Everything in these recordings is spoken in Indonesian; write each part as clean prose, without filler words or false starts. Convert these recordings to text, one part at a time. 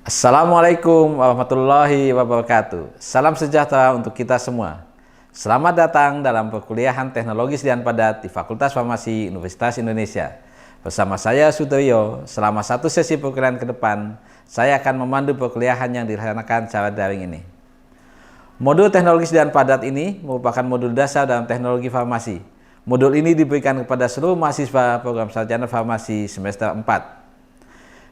Assalamualaikum warahmatullahi wabarakatuh. Salam sejahtera untuk kita semua. Selamat datang dalam perkuliahan Teknologi Sediaan Padat di Fakultas Farmasi Universitas Indonesia. Bersama saya Sutoyo, selama satu sesi perkuliahan ke depan, saya akan memandu perkuliahan yang dilaksanakan secara daring ini. Modul Teknologi Sediaan Padat ini merupakan modul dasar dalam teknologi farmasi. Modul ini diberikan kepada seluruh mahasiswa program sarjana farmasi semester 4.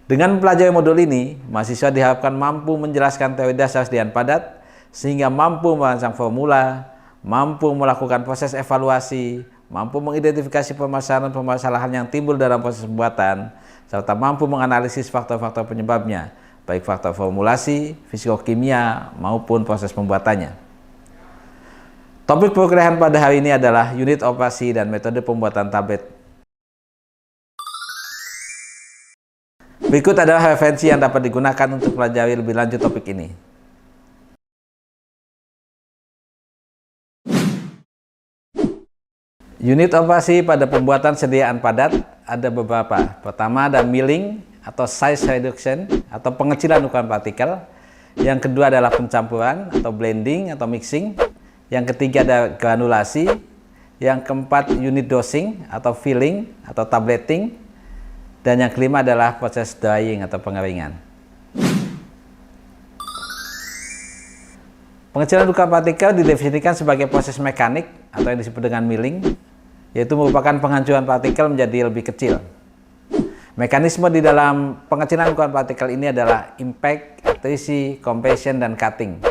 Dengan mempelajari modul ini, mahasiswa diharapkan mampu menjelaskan teori dasar sediaan padat, sehingga mampu merancang formula, mampu melakukan proses evaluasi, mampu mengidentifikasi permasalahan-permasalahan yang timbul dalam proses pembuatan, serta mampu menganalisis faktor-faktor penyebabnya, baik faktor formulasi, fisikokimia, maupun proses pembuatannya. Topik perkuliahan pada hari ini adalah unit operasi dan metode pembuatan tablet. Berikut adalah referensi yang dapat digunakan untuk pelajari lebih lanjut topik ini. Unit operasi pada pembuatan sediaan padat ada beberapa. Pertama ada milling atau size reduction atau pengecilan ukuran partikel. Yang kedua adalah pencampuran atau blending atau mixing. Yang ketiga ada granulasi. Yang keempat unit dosing atau filling atau tableting. Dan yang kelima adalah proses drying atau pengeringan. Pengecilan ukuran partikel didefinisikan sebagai proses mekanik atau yang disebut dengan milling, yaitu merupakan penghancuran partikel menjadi lebih kecil. Mekanisme di dalam pengecilan ukuran partikel ini adalah impact, attrisi, compression, dan cutting.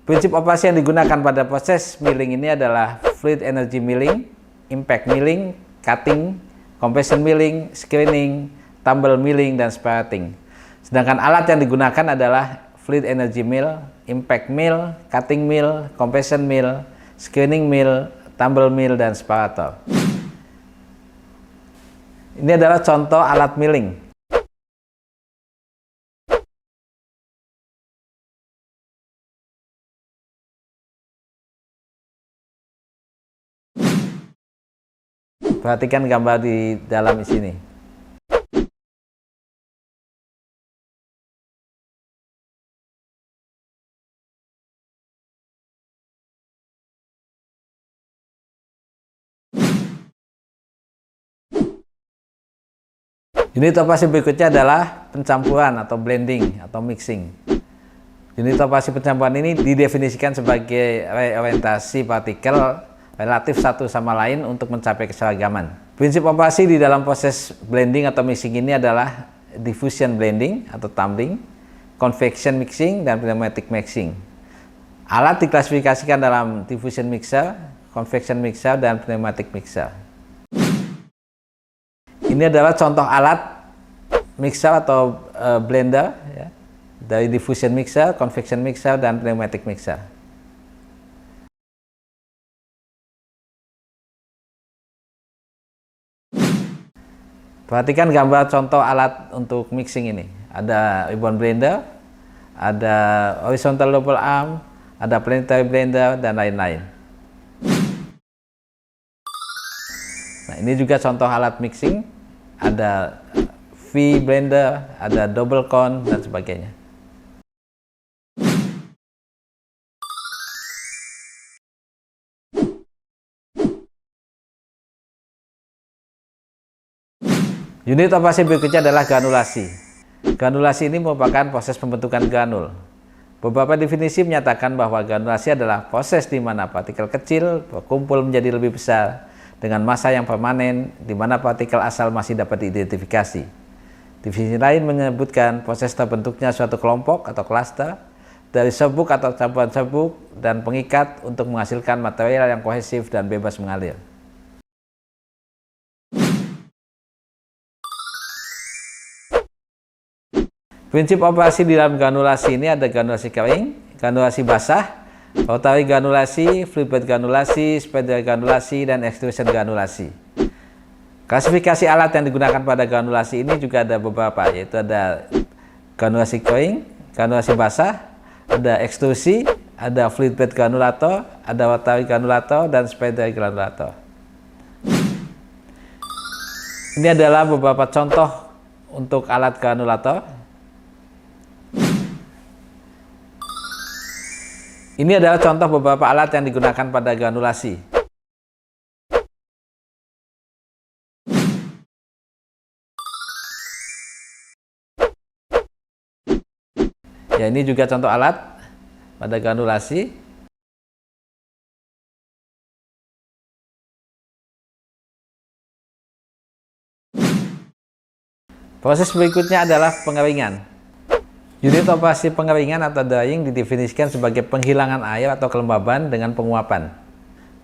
Prinsip operasi yang digunakan pada proses milling ini adalah fluid energy milling, impact milling, cutting, compression milling, screening, tumble milling, dan spirating. Sedangkan alat yang digunakan adalah fluid energy mill, impact mill, cutting mill, compression mill, screening mill, tumble mill, dan spirator. Ini adalah contoh alat milling. Perhatikan gambar di dalam sini. Unit operasi berikutnya adalah pencampuran atau blending atau mixing. Unit operasi pencampuran ini didefinisikan sebagai reorientasi partikel relatif satu sama lain untuk mencapai keseragaman. Prinsip operasi di dalam proses blending atau mixing ini adalah diffusion blending atau tumbling, convection mixing, dan pneumatic mixing. Alat diklasifikasikan dalam diffusion mixer, convection mixer, dan pneumatic mixer. Ini adalah contoh alat mixer atau blender ya, dari diffusion mixer, convection mixer, dan pneumatic mixer. Perhatikan gambar contoh alat untuk mixing ini. Ada ribbon blender, ada horizontal double arm, ada planetary blender, dan lain-lain. Nah, ini juga contoh alat mixing. Ada V blender, ada double cone, dan sebagainya. Unit operasi berikutnya adalah granulasi. Granulasi ini merupakan proses pembentukan granul. Beberapa definisi menyatakan bahwa granulasi adalah proses di mana partikel kecil berkumpul menjadi lebih besar dengan massa yang permanen, di mana partikel asal masih dapat diidentifikasi. Definisi lain menyebutkan proses terbentuknya suatu kelompok atau klaster dari serbuk atau campuran serbuk dan pengikat untuk menghasilkan material yang kohesif dan bebas mengalir. Prinsip operasi di dalam granulasi ini ada granulasi kering, granulasi basah, rotary granulasi, fluid bed granulasi, spiral granulasi, dan extrusion granulasi. Klasifikasi alat yang digunakan pada granulasi ini juga ada beberapa, yaitu ada granulasi kering, granulasi basah, ada ekstrusi, ada fluid bed granulator, ada rotary granulator, dan spiral granulator. Ini adalah beberapa contoh untuk alat granulator. Ini adalah contoh beberapa alat yang digunakan pada granulasi. Ya, ini juga contoh alat pada granulasi. Proses berikutnya adalah pengeringan. Unit operasi pengeringan atau drying didefinisikan sebagai penghilangan air atau kelembaban dengan penguapan.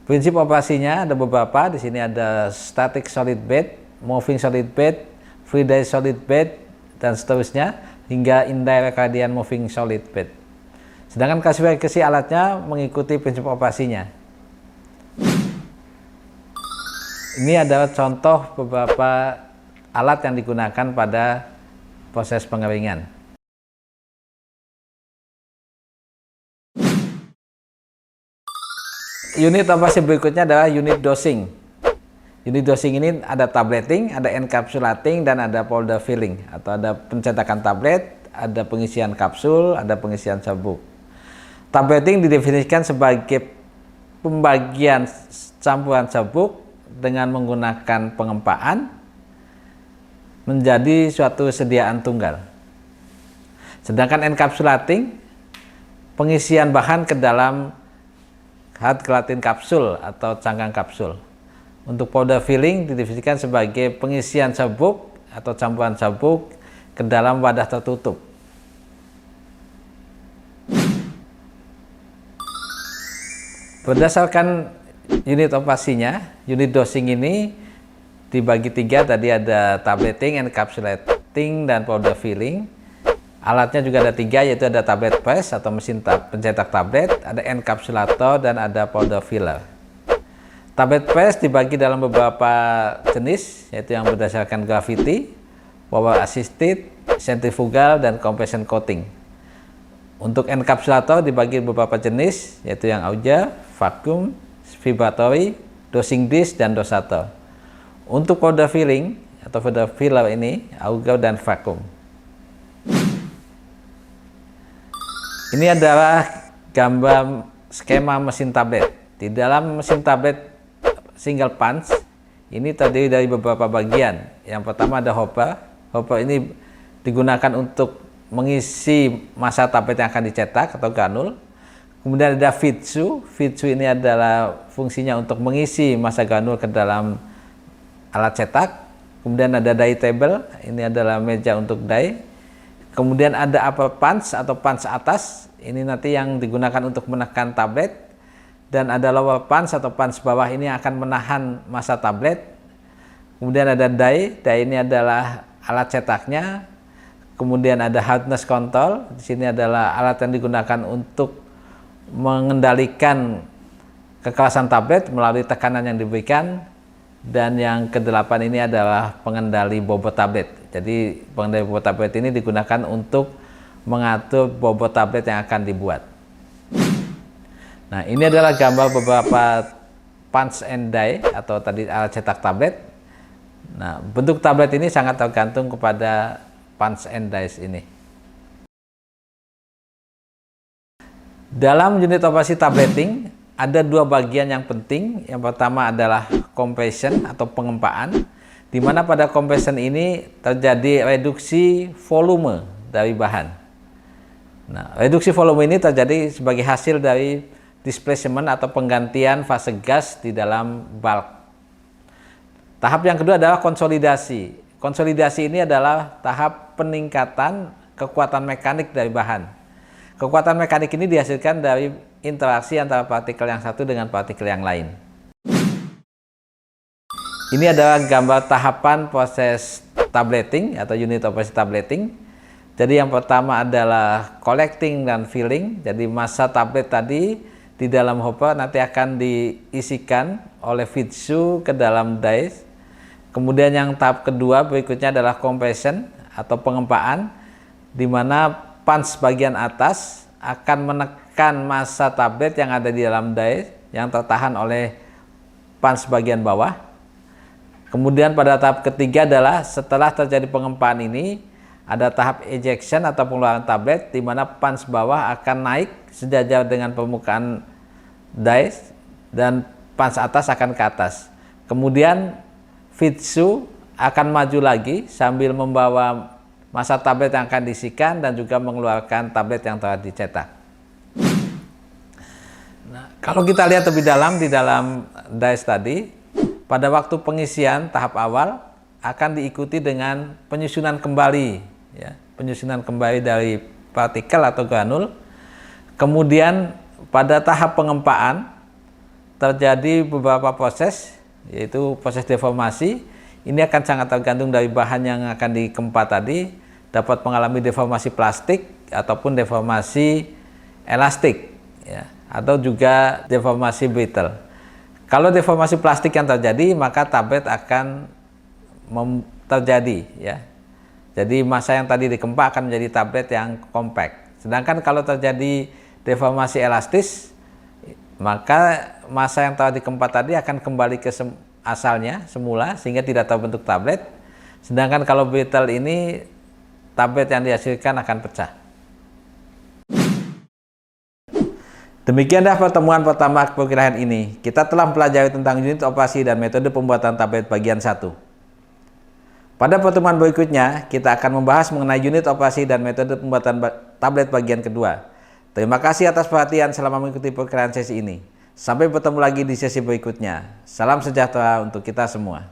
Prinsip operasinya ada beberapa. Di sini ada static solid bed, moving solid bed, free dry solid bed, dan seterusnya hingga indirect radiant moving solid bed. Sedangkan klasifikasi alatnya mengikuti prinsip operasinya. Ini adalah contoh beberapa alat yang digunakan pada proses pengeringan. Unit operasi berikutnya adalah unit dosing. Unit dosing ini ada tableting, ada encapsulating, dan ada powder filling, atau ada pencetakan tablet, ada pengisian kapsul, ada pengisian serbuk. Tableting didefinisikan sebagai pembagian campuran serbuk dengan menggunakan pengempaan menjadi suatu sediaan tunggal. Sedangkan encapsulating, pengisian bahan ke dalam hard gelatin kapsul atau cangkang kapsul. Untuk powder filling didefinisikan sebagai pengisian serbuk atau campuran serbuk ke dalam wadah tertutup. Berdasarkan unit operasinya, unit dosing ini dibagi tiga. Tadi ada tableting, encapsulating, dan powder filling. Alatnya juga ada tiga, yaitu ada tablet press atau mesin pencetak tablet, ada encapsulator, dan ada powder filler. Tablet press dibagi dalam beberapa jenis, yaitu yang berdasarkan gravity, power assisted, centrifugal, dan compression coating. Untuk encapsulator dibagi beberapa jenis, yaitu yang auger, vacuum, vibratory, dosing dish, dan dosator. Untuk powder filling atau powder filler ini auger dan vacuum. Ini adalah gambar skema mesin tablet. Di dalam mesin tablet single punch ini terdiri dari beberapa bagian. Yang pertama ada hopper. Hopper ini digunakan untuk mengisi massa tablet yang akan dicetak atau granul. Kemudian ada feed shoe. Feed shoe ini adalah fungsinya untuk mengisi massa granul ke dalam alat cetak. Kemudian ada die table. Ini adalah meja untuk die. Kemudian ada upper punch atau punch atas, ini nanti yang digunakan untuk menekan tablet. Dan ada lower punch atau punch bawah, ini akan menahan massa tablet. Kemudian ada die, die ini adalah alat cetaknya. Kemudian ada hardness control, di sini adalah alat yang digunakan untuk mengendalikan kekerasan tablet melalui tekanan yang diberikan. Dan yang kedelapan ini adalah pengendali bobot tablet. Jadi pengendali bobot tablet ini digunakan untuk mengatur bobot tablet yang akan dibuat. Nah, ini adalah gambar beberapa punch and die atau tadi alat cetak tablet. Nah, bentuk tablet ini sangat tergantung kepada punch and dies ini. Dalam unit operasi tableting ada dua bagian yang penting. Yang pertama adalah compression atau pengempaan, di mana pada compression ini terjadi reduksi volume dari bahan. Nah, reduksi volume ini terjadi sebagai hasil dari displacement atau penggantian fase gas di dalam bulk. Tahap yang kedua adalah konsolidasi. Konsolidasi ini adalah tahap peningkatan kekuatan mekanik dari bahan. Kekuatan mekanik ini dihasilkan dari interaksi antara partikel yang satu dengan partikel yang lain. Ini adalah gambar tahapan proses tableting atau unit operasi tableting. Jadi yang pertama adalah collecting dan filling. Jadi massa tablet tadi di dalam hopper nanti akan diisikan oleh feed shoe ke dalam dies. Kemudian yang tahap kedua berikutnya adalah compression atau pengempaan, di mana punch bagian atas akan menekan massa tablet yang ada di dalam dies yang tertahan oleh punch bagian bawah. Kemudian pada tahap ketiga adalah setelah terjadi pengempaan ini ada tahap ejection atau pengeluaran tablet, di mana punch bawah akan naik sejajar dengan permukaan dice dan punch atas akan ke atas. Kemudian Fitsu akan maju lagi sambil membawa masa tablet yang akan diisikan dan juga mengeluarkan tablet yang telah dicetak. Nah, kalau kita lihat lebih dalam di dalam dice tadi, pada waktu pengisian tahap awal akan diikuti dengan penyusunan kembali, ya, penyusunan kembali dari partikel atau granul. Kemudian pada tahap pengempaan terjadi beberapa proses, yaitu proses deformasi. Ini akan sangat tergantung dari bahan yang akan dikempa tadi, dapat mengalami deformasi plastik ataupun deformasi elastik, ya, atau juga deformasi brittle. Kalau deformasi plastik yang terjadi, maka tablet akan terjadi, ya. Jadi massa yang tadi dikempa akan menjadi tablet yang compact. Sedangkan kalau terjadi deformasi elastis, maka massa yang telah dikempa tadi akan kembali ke asalnya semula sehingga tidak terbentuk tablet. Sedangkan kalau brittle ini, tablet yang dihasilkan akan pecah. Demikianlah pertemuan pertama perkuliahan ini. Kita telah mempelajari tentang unit operasi dan metode pembuatan tablet bagian 1. Pada pertemuan berikutnya, kita akan membahas mengenai unit operasi dan metode pembuatan tablet bagian kedua. Terima kasih atas perhatian selama mengikuti perkuliahan sesi ini. Sampai bertemu lagi di sesi berikutnya. Salam sejahtera untuk kita semua.